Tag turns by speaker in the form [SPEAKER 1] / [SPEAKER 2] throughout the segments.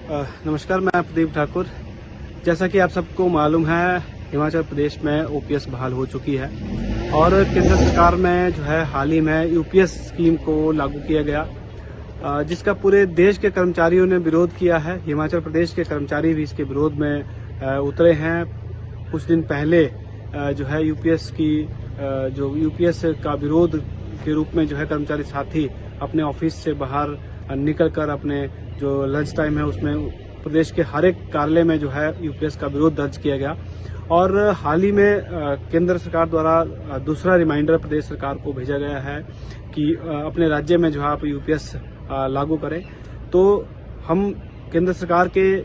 [SPEAKER 1] नमस्कार, मैं प्रदीप ठाकुर। जैसा कि आप सबको मालूम है, हिमाचल प्रदेश में ओपीएस बहाल हो चुकी है और केंद्र सरकार में जो है हाल ही में यूपीएस स्कीम को लागू किया गया, जिसका पूरे देश के कर्मचारियों ने विरोध किया है। हिमाचल प्रदेश के कर्मचारी भी इसके विरोध में उतरे हैं। कुछ दिन पहले जो है यूपीएस का विरोध के रूप में जो है कर्मचारी साथी अपने ऑफिस से बाहर निकलकर अपने जो लंच टाइम है उसमें प्रदेश के हर एक कार्यालय में जो है यूपीएस का विरोध दर्ज किया गया। और हाल ही में केंद्र सरकार द्वारा दूसरा रिमाइंडर प्रदेश सरकार को भेजा गया है कि अपने राज्य में जो है आप यूपीएस लागू करें। तो हम केंद्र सरकार के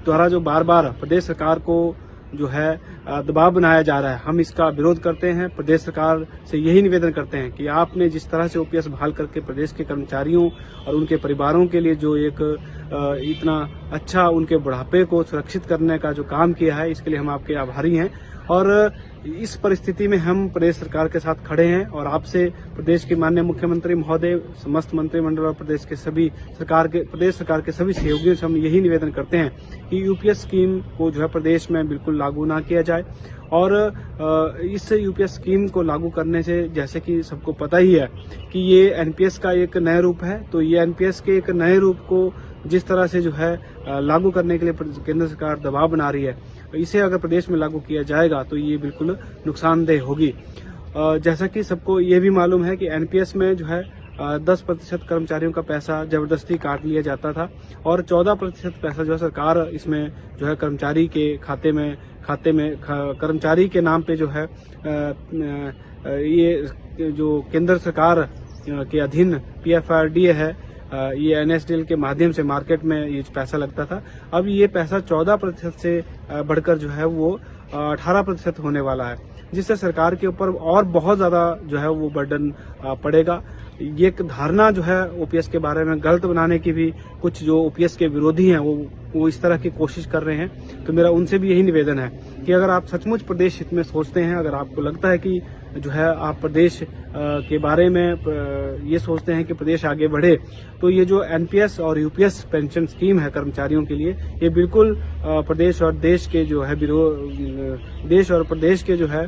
[SPEAKER 1] द्वारा जो बार बार प्रदेश सरकार को जो है दबाव बनाया जा रहा है, हम इसका विरोध करते हैं। प्रदेश सरकार से यही निवेदन करते हैं कि आपने जिस तरह से ओपीएस बहाल करके प्रदेश के कर्मचारियों और उनके परिवारों के लिए जो एक इतना अच्छा उनके बुढ़ापे को सुरक्षित करने का जो काम किया है, इसके लिए हम आपके आभारी हैं। और इस परिस्थिति में हम प्रदेश सरकार के साथ खड़े हैं और आपसे प्रदेश के माननीय मुख्यमंत्री महोदय, समस्त मंत्रिमंडल और प्रदेश सरकार के सभी सहयोगियों से हम यही निवेदन करते हैं कि यूपीएस स्कीम को जो है प्रदेश में बिल्कुल लागू ना किया जाए। और इस यूपीएस स्कीम को लागू करने से, जैसे कि सबको पता ही है कि ये एनपीएस का एक नया रूप है, तो ये एनपीएस के एक नए रूप को जिस तरह से जो है लागू करने के लिए केंद्र सरकार दबाव बना रही है, इसे अगर प्रदेश में लागू किया जाएगा तो ये बिल्कुल नुकसानदेह होगी। जैसा कि सबको ये भी मालूम है कि एनपीएस में जो है 10% कर्मचारियों का पैसा जबरदस्ती काट लिया जाता था और 14% पैसा जो है सरकार इसमें जो है कर्मचारी के खाते में कर्मचारी के नाम पे जो है ये जो केंद्र सरकार के अधीन पीएफआरडीए है, ये एनएसडीएल के माध्यम से मार्केट में ये पैसा लगता था। अब ये पैसा 14% से बढ़कर जो है वो 18% होने वाला है, जिससे सरकार के ऊपर और बहुत ज्यादा जो है वो बर्डन पड़ेगा। ये एक धारणा जो है ओपीएस के बारे में गलत बनाने की भी कुछ जो ओपीएस के विरोधी हैं वो इस तरह की कोशिश कर रहे हैं। तो मेरा उनसे भी यही निवेदन है कि अगर आप सचमुच प्रदेश हित में सोचते हैं, अगर आपको लगता है कि जो है आप प्रदेश के बारे में ये सोचते हैं कि प्रदेश आगे बढ़े, तो ये जो एनपीएस और यूपीएस पेंशन स्कीम है कर्मचारियों के लिए, ये बिल्कुल प्रदेश और देश के जो है देश और प्रदेश के जो है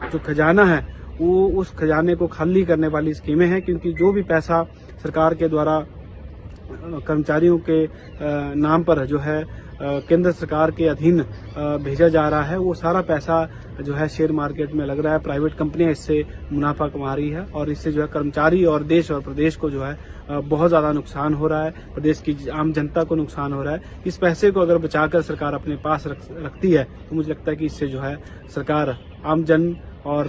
[SPEAKER 1] जो खजाना है वो उस खजाने को खाली करने वाली स्कीमें हैं। क्योंकि जो भी पैसा सरकार के द्वारा कर्मचारियों के नाम पर जो है केंद्र सरकार के अधीन भेजा जा रहा है, वो सारा पैसा जो है शेयर मार्केट में लग रहा है। प्राइवेट कंपनियां इससे मुनाफा कमा रही है और इससे जो है कर्मचारी और देश और प्रदेश को जो है बहुत ज्यादा नुकसान हो रहा है, प्रदेश की आम जनता को नुकसान हो रहा है। इस पैसे को अगर बचाकर सरकार अपने पास रखती है तो मुझे लगता है कि इससे जो है सरकार आम जन और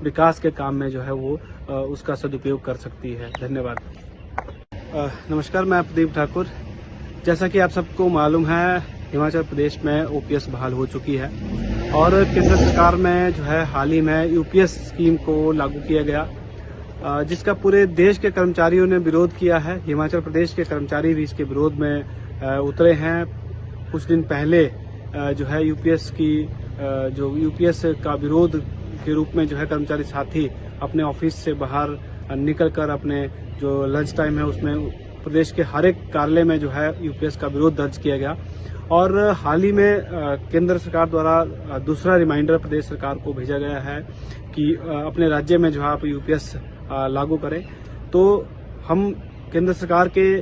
[SPEAKER 1] विकास के काम में जो है वो उसका सदुपयोग कर सकती है। धन्यवाद। नमस्कार, मैं प्रदीप ठाकुर। जैसा कि आप सबको मालूम है, हिमाचल प्रदेश में ओपीएस बहाल हो चुकी है और केंद्र सरकार में जो है हाल ही में यूपीएस स्कीम को लागू किया गया, जिसका पूरे देश के कर्मचारियों ने विरोध किया है। हिमाचल प्रदेश के कर्मचारी भी इसके विरोध में उतरे हैं। कुछ दिन पहले जो है यूपीएस का विरोध के रूप में जो है कर्मचारी साथी अपने ऑफिस से बाहर निकलकर अपने जो लंच टाइम है उसमें प्रदेश के हर एक कार्यालय में जो है यूपीएस का विरोध दर्ज किया गया। और हाल ही में केंद्र सरकार द्वारा दूसरा रिमाइंडर प्रदेश सरकार को भेजा गया है कि अपने राज्य में जो है आप यूपीएस लागू करें। तो हम केंद्र सरकार के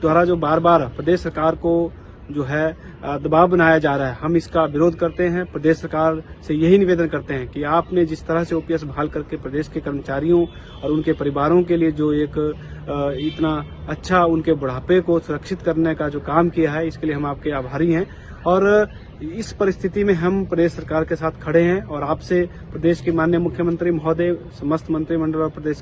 [SPEAKER 1] द्वारा जो बार बार प्रदेश सरकार को जो है दबाव बनाया जा रहा है, हम इसका विरोध करते हैं। प्रदेश सरकार से यही निवेदन करते हैं कि आपने जिस तरह से ओपीएस बहाल करके प्रदेश के कर्मचारियों और उनके परिवारों के लिए जो एक इतना अच्छा उनके बुढ़ापे को सुरक्षित करने का जो काम किया है, इसके लिए हम आपके आभारी हैं। और इस परिस्थिति में हम प्रदेश सरकार के साथ खड़े हैं और आपसे प्रदेश के माननीय मुख्यमंत्री महोदय, समस्त मंत्रिमंडल और प्रदेश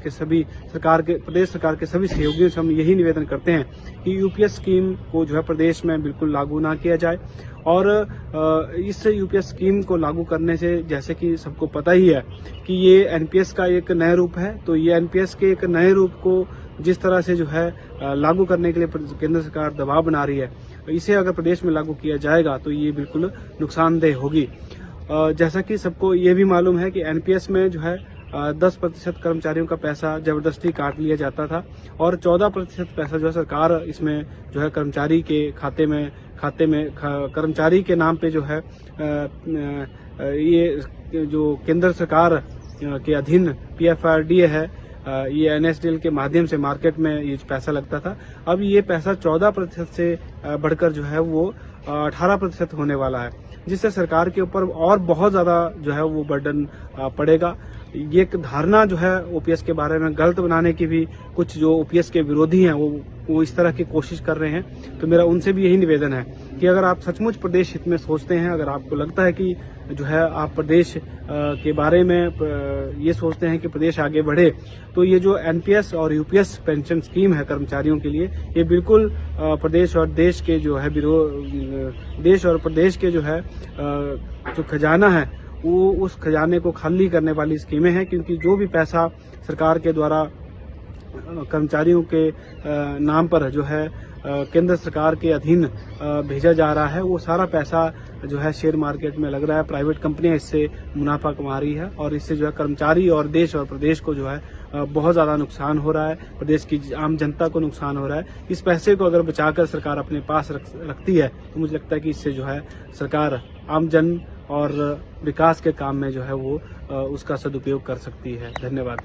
[SPEAKER 1] सरकार के सभी सहयोगियों से हम यही निवेदन करते हैं कि यूपीएस स्कीम को जो है प्रदेश में बिल्कुल लागू ना किया जाए। और इस यूपीएस स्कीम को लागू करने से, जैसे कि सबको पता ही है कि ये एनपीएस का एक नया रूप है, तो ये एनपीएस के एक नए रूप को जिस तरह से जो है लागू करने के लिए केंद्र सरकार दबाव बना रही है, इसे अगर प्रदेश में लागू किया जाएगा तो ये बिल्कुल नुकसानदेह होगी। जैसा कि सबको ये भी मालूम है कि एनपीएस में जो है 10% कर्मचारियों का पैसा जबरदस्ती काट लिया जाता था और 14% पैसा जो है सरकार इसमें जो है कर्मचारी के कर्मचारी के नाम पे जो है ये जो केंद्र सरकार के अधीन PFRDA है, ये NSDL के माध्यम से मार्केट में ये पैसा लगता था। अब ये पैसा 14% से बढ़कर जो है वो 18% होने वाला है, जिससे सरकार के ऊपर और बहुत ज्यादा जो है वो बर्डन पड़ेगा। ये एक धारणा जो है OPS के बारे में गलत बनाने की भी कुछ जो OPS के विरोधी हैं वो इस तरह की कोशिश कर रहे हैं। तो मेरा उनसे भी यही निवेदन है कि अगर आप सचमुच प्रदेश हित में सोचते हैं, अगर आपको लगता है कि जो है आप प्रदेश के बारे में ये सोचते हैं कि प्रदेश आगे बढ़े, तो ये जो NPS और UPS पेंशन स्कीम है कर्मचारियों के लिए, ये बिल्कुल प्रदेश और देश के जो है देश और प्रदेश के जो है जो खजाना है वो उस खजाने को खाली करने वाली स्कीमें हैं। क्योंकि जो भी पैसा सरकार के द्वारा कर्मचारियों के नाम पर जो है केंद्र सरकार के अधीन भेजा जा रहा है, वो सारा पैसा जो है शेयर मार्केट में लग रहा है। प्राइवेट कंपनियां इससे मुनाफा कमा रही है और इससे जो है कर्मचारी और देश और प्रदेश को जो है बहुत ज्यादा नुकसान हो रहा है, प्रदेश की आम जनता को नुकसान हो रहा है। इस पैसे को अगर बचाकर सरकार अपने पास रखती है तो मुझे लगता है कि इससे जो है सरकार आम जन और विकास के काम में जो है वो उसका सदुपयोग कर सकती है। धन्यवाद।